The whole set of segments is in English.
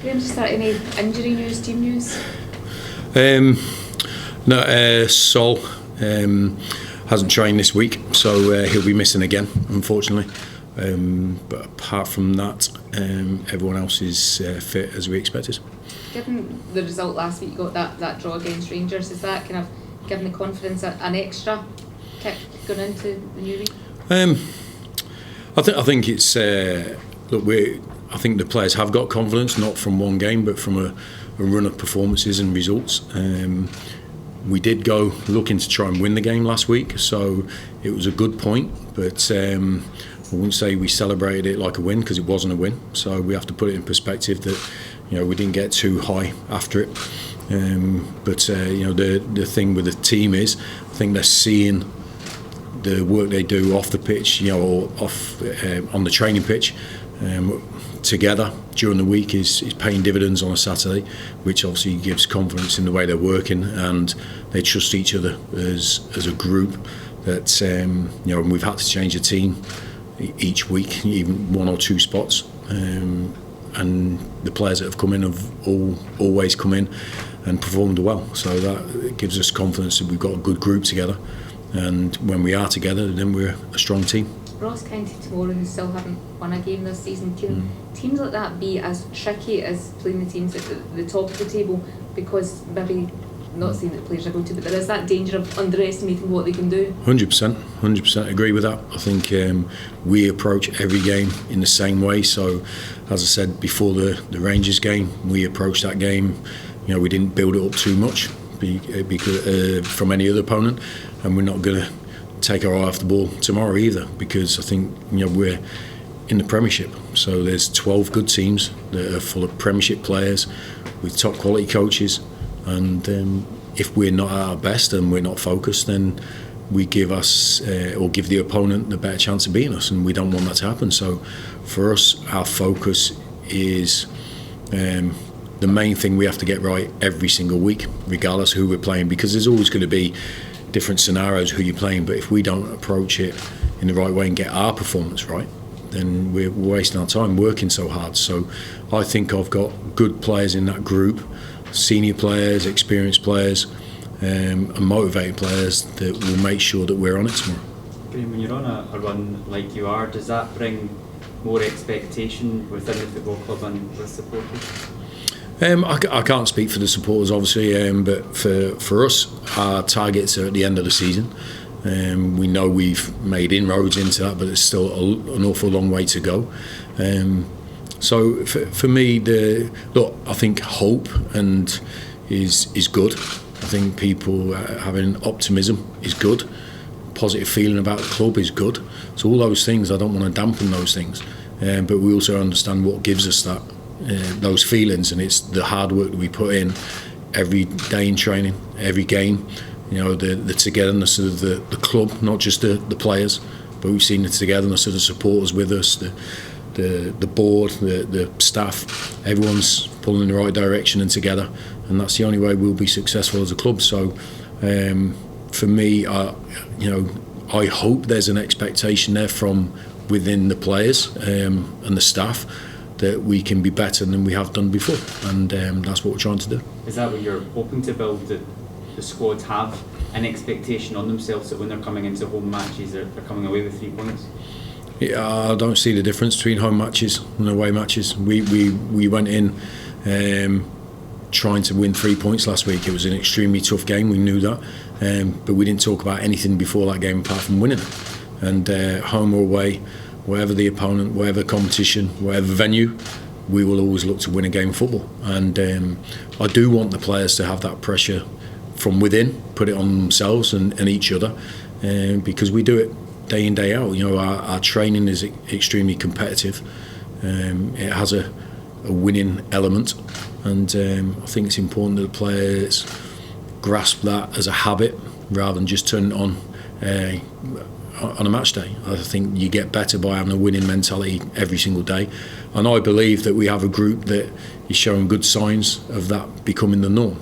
Graham, just start any injury news, team news? No, Sol hasn't trained this week, so he'll be missing again, unfortunately. But apart from that, everyone else is fit as we expected. Given the result last week, you got that draw against Rangers, is that kind of giving the confidence an extra kick going into the new week? I think it's I think the players have got confidence, not from one game, but from a run of performances and results. We did go looking to try and win the game last week, so it was a good point, but I wouldn't say we celebrated it like a win, because it wasn't a win. So we have to put it in perspective that we didn't get too high after it. But the thing with the team is, I think they're seeing the work they do off the pitch, or off on the training pitch, together during the week is paying dividends on a Saturday, which obviously gives confidence in the way they're working, and they trust each other as a group. That and we've had to change the team each week, even one or two spots, and the players that have come in have always come in and performed well. So that gives us confidence that we've got a good group together, and when we are together, then we're a strong team. Ross County tomorrow, who still haven't won a game this season, can teams like that be as tricky as playing the teams at the top of the table? Because maybe, not saying that players are going to, but there is that danger of underestimating what they can do. 100% agree with that. I think we approach every game in the same way. So, as I said before the Rangers game, we approached that game. We didn't build it up too much because from any other opponent, and we're not going to take our eye off the ball tomorrow either, because I think we're in the Premiership, so there's 12 good teams that are full of Premiership players with top quality coaches, and if we're not at our best and we're not focused, then we give the opponent the better chance of beating us, and we don't want that to happen. So for us, our focus is the main thing we have to get right every single week, regardless who we're playing, because there's always going to be different scenarios who you're playing, but if we don't approach it in the right way and get our performance right, then we're wasting our time working so hard. So I think I've got good players in that group, senior players, experienced players, and motivated players that will make sure that we're on it tomorrow. When you're on a run like you are, does that bring more expectation within the football club and with supporters? I can't speak for the supporters, obviously, but for us, our targets are at the end of the season. We know we've made inroads into that, but it's still an awful long way to go. So for me, I think hope is good. I think people having optimism is good. Positive feeling about the club is good. So all those things, I don't want to dampen those things, but we also understand what gives us that. Those feelings, and it's the hard work that we put in every day in training, every game. The togetherness of the club, not just the players, but we've seen the togetherness of the supporters with us, the board, the staff. Everyone's pulling in the right direction and together, and that's the only way we'll be successful as a club. So for me, I hope there's an expectation there from within the players and the staff that we can be better than we have done before, and that's what we're trying to do. Is that what you're hoping to build, that the squad have an expectation on themselves that when they're coming into home matches they're coming away with 3 points? Yeah, I don't see the difference between home matches and away matches. We went in trying to win 3 points last week. It was an extremely tough game, we knew that, but we didn't talk about anything before that game apart from winning it. And home or away, wherever the opponent, wherever competition, wherever venue, we will always look to win a game of football. And I do want the players to have that pressure from within, put it on themselves and each other, because we do it day in, day out. Our training is extremely competitive. It has a winning element, and I think it's important that the players grasp that as a habit rather than just turn it on a match day. I think you get better by having a winning mentality every single day, and I believe that we have a group that is showing good signs of that becoming the norm,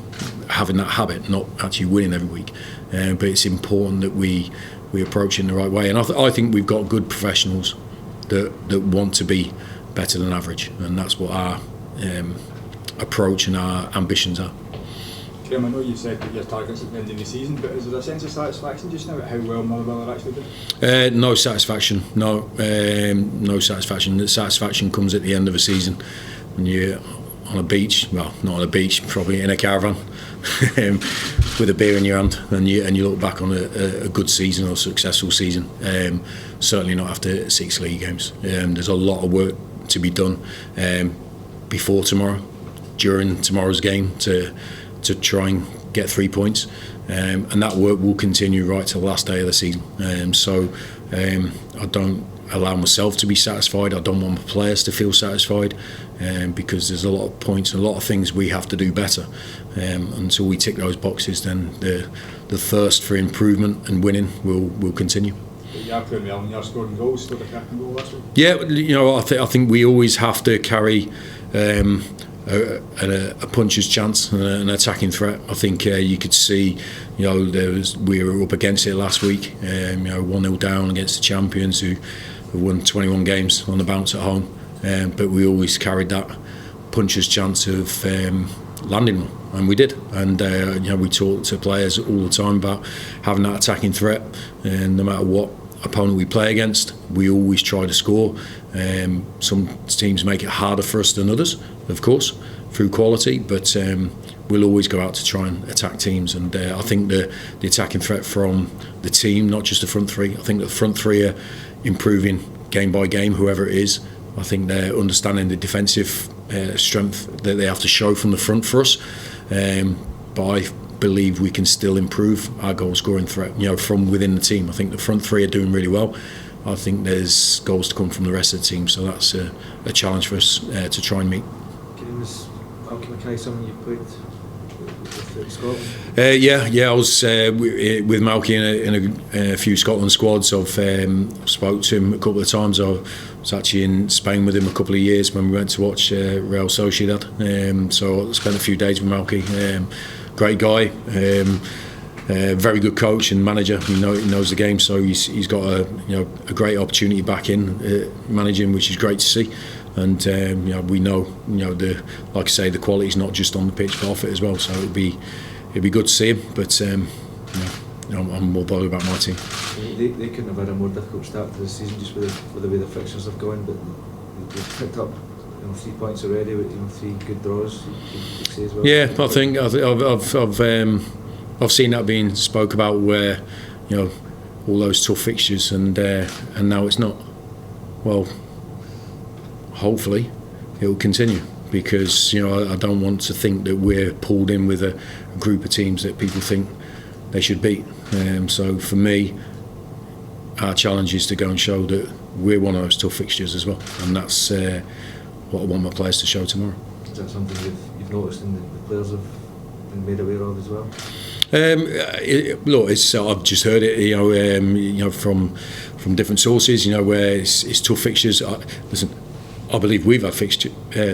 having that habit, not actually winning every week, but it's important that we approach it in the right way, and I think we've got good professionals that want to be better than average, and that's what our approach and our ambitions are. Graham, I know you said that your targets at the end of the season, but is there a sense of satisfaction just now at how well Motherwell are actually doing? No satisfaction. No satisfaction. The satisfaction comes at the end of a season when you're on a beach. Well, not on a beach, probably in a caravan with a beer in your hand, and you look back on a good season or a successful season. Certainly not after 6 league games. There's a lot of work to be done before tomorrow, during tomorrow's game to try and get 3 points, and that work will continue right to the last day of the season. So I don't allow myself to be satisfied. I don't want my players to feel satisfied, because there's a lot of points and a lot of things we have to do better. Until we tick those boxes, then the thirst for improvement and winning will continue. You are playing well and you're scoring goals for the captain goal last week. Yeah, I think we always have to carry a puncher's chance and an attacking threat. I think you could see, we were up against it last week. 1-0 down against the champions who won 21 games on the bounce at home. But we always carried that puncher's chance of landing one, and we did. And we talk to players all the time about having that attacking threat, and no matter what opponent we play against, we always try to score. Some teams make it harder for us than others, of course, through quality, but we'll always go out to try and attack teams. And I think the attacking threat from the team, not just the front three, I think the front three are improving game by game, whoever it is. I think they're understanding the defensive strength that they have to show from the front for us, but I believe we can still improve our goal scoring threat, from within the team. I think the front three are doing really well. I think there's goals to come from the rest of the team, so that's a challenge for us to try and meet. Was Malky Mackay someone you played with Scotland? Yeah, I was with Malky in a few Scotland squads. I've spoke to him a couple of times. I was actually in Spain with him a couple of years when we went to watch Real Sociedad. So I spent a few days with Malky. Great guy, very good coach and manager. He knows the game, so he's got a great opportunity back in managing, which is great to see. And we know like I say, the quality's not just on the pitch but off it as well. So it'd be good to see him. But I'm more bothered about my team. They couldn't have had a more difficult start to the season just with the way the fixtures have gone, but they've picked up 3 points already with 3 good draws. You could say as well. Yeah, I think I've seen that being spoke about, where all those tough fixtures and now it's not. Well, hopefully it will continue, because I don't want to think that we're pulled in with a group of teams that people think they should beat. So for me, our challenge is to go and show that we're one of those tough fixtures as well, and that's what I want my players to show tomorrow. Is that something you've noticed and the players have been made aware of as well? Look, I've just heard it, from different sources, where it's tough fixtures. Listen, I believe we've had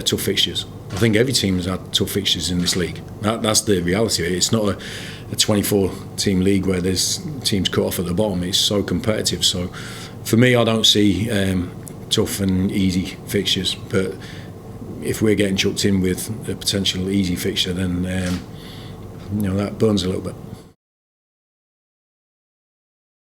tough fixtures. I think every team has had tough fixtures in this league. That's the reality of it. It's not a 24-team league where there's teams cut off at the bottom. It's so competitive. So for me, I don't see tough and easy fixtures. But if we're getting chucked in with a potential easy fixture, then that burns a little bit.